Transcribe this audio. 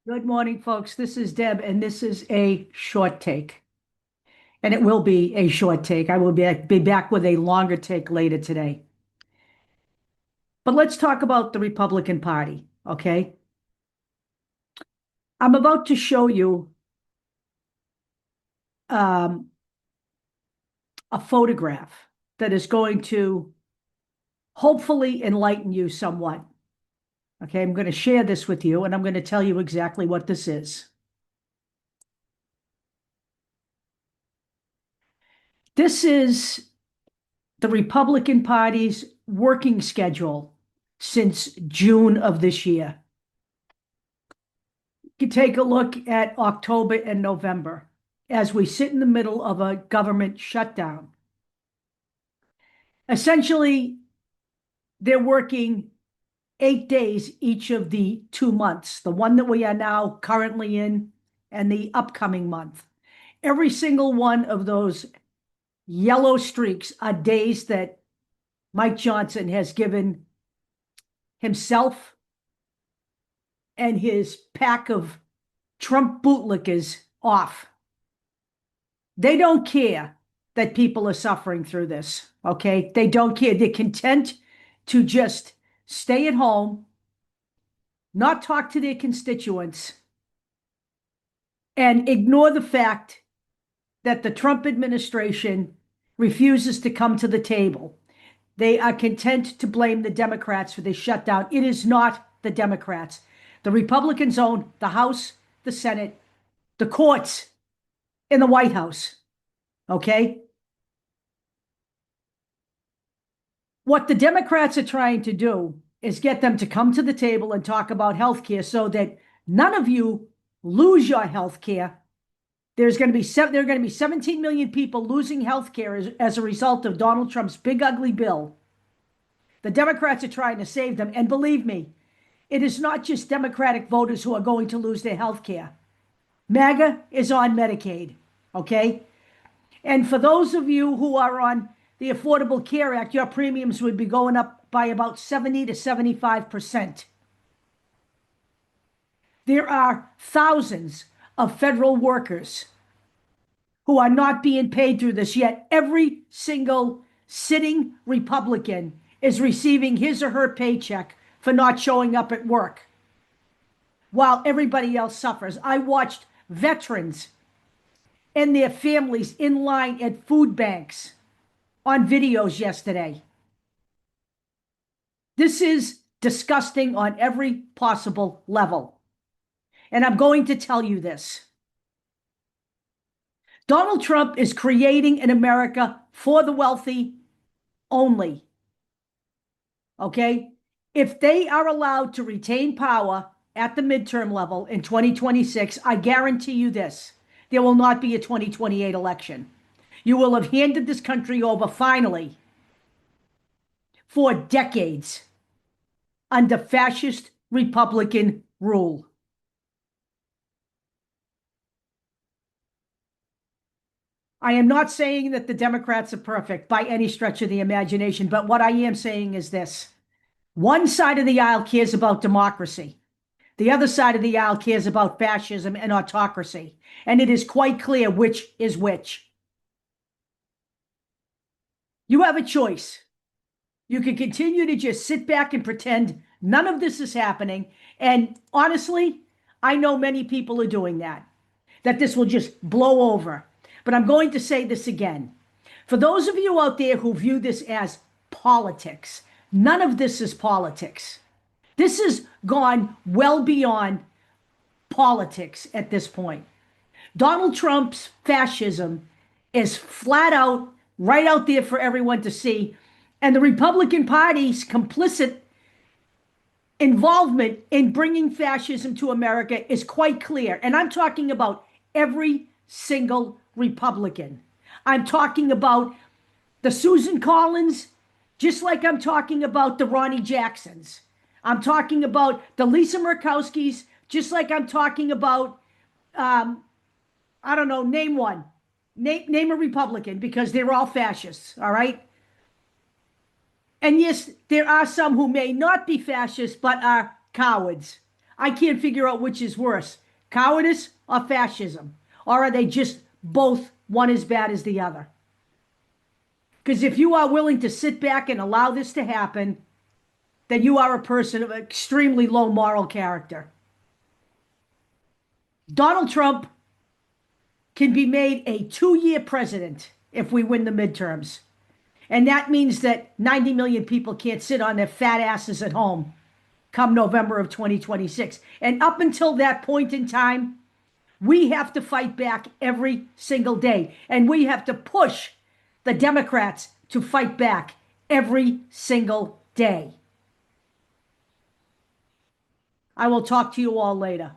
Good morning, folks. This is Deb, and this is a short take. And it will be a short take. I will be back with a longer take later today. But let's talk about the Republican Party, okay? I'm about to show you um, a photograph that is going to hopefully enlighten you somewhat. Okay, I'm going to share this with you, and I'm going to tell you exactly what this is. This is the Republican Party's working schedule since June of this year. You can take a look at October and November as we sit in the middle of a government shutdown. Essentially, they're working 8 days each of the 2 months, the one that we are now currently in and the upcoming month. Every single one of those yellow streaks are days that Mike Johnson has given himself and his pack of Trump bootlickers off. They don't care that people are suffering through this, okay? They don't care. They're content to just stay at home, not talk to their constituents, and ignore the fact that the Trump administration refuses to come to the table. They are content to blame the Democrats for this shutdown. It is not the Democrats. The Republicans own the House, the Senate, the courts, and the White House, okay? What the Democrats are trying to do is get them to come to the table and talk about health care so that none of you lose your health care. There are going to be 17 million people losing health care as a result of Donald Trump's big ugly bill. The Democrats are trying to save them. And believe me, it is not just Democratic voters who are going to lose their health care. MAGA is on Medicaid, okay? And for those of you who are on the Affordable Care Act, your premiums would be going up by about 70 to 75%. There are thousands of federal workers who are not being paid through this, yet every single sitting Republican is receiving his or her paycheck for not showing up at work while everybody else suffers. I watched veterans and their families in line at food banks on videos yesterday. This is disgusting on every possible level. And I'm going to tell you this. Donald Trump is creating an America for the wealthy only. Okay? If they are allowed to retain power at the midterm level in 2026, I guarantee you this, there will not be a 2028 election. You will have handed this country over finally for decades under fascist Republican rule. I am not saying that the Democrats are perfect by any stretch of the imagination, but what I am saying is this. One side of the aisle cares about democracy. The other side of the aisle cares about fascism and autocracy. And it is quite clear which is which. You have a choice. You can continue to just sit back and pretend none of this is happening. And honestly, I know many people are doing that this will just blow over. But I'm going to say this again. For those of you out there who view this as politics, none of this is politics. This has gone well beyond politics at this point. Donald Trump's fascism is flat out, right out there for everyone to see. And the Republican Party's complicit involvement in bringing fascism to America is quite clear. And I'm talking about every single Republican. I'm talking about the Susan Collins, just like I'm talking about the Ronnie Jacksons. I'm talking about the Lisa Murkowskis, just like I'm talking about, I don't know, name one. Name a Republican, because they're all fascists, all right? And yes, there are some who may not be fascists, but are cowards. I can't figure out which is worse, cowardice or fascism. Or are they just both one as bad as the other? Because if you are willing to sit back and allow this to happen, then you are a person of extremely low moral character. Donald Trump can be made a 2-year president if we win the midterms. And that means that 90 million people can't sit on their fat asses at home come November of 2026. And up until that point in time, we have to fight back every single day. And we have to push the Democrats to fight back every single day. I will talk to you all later.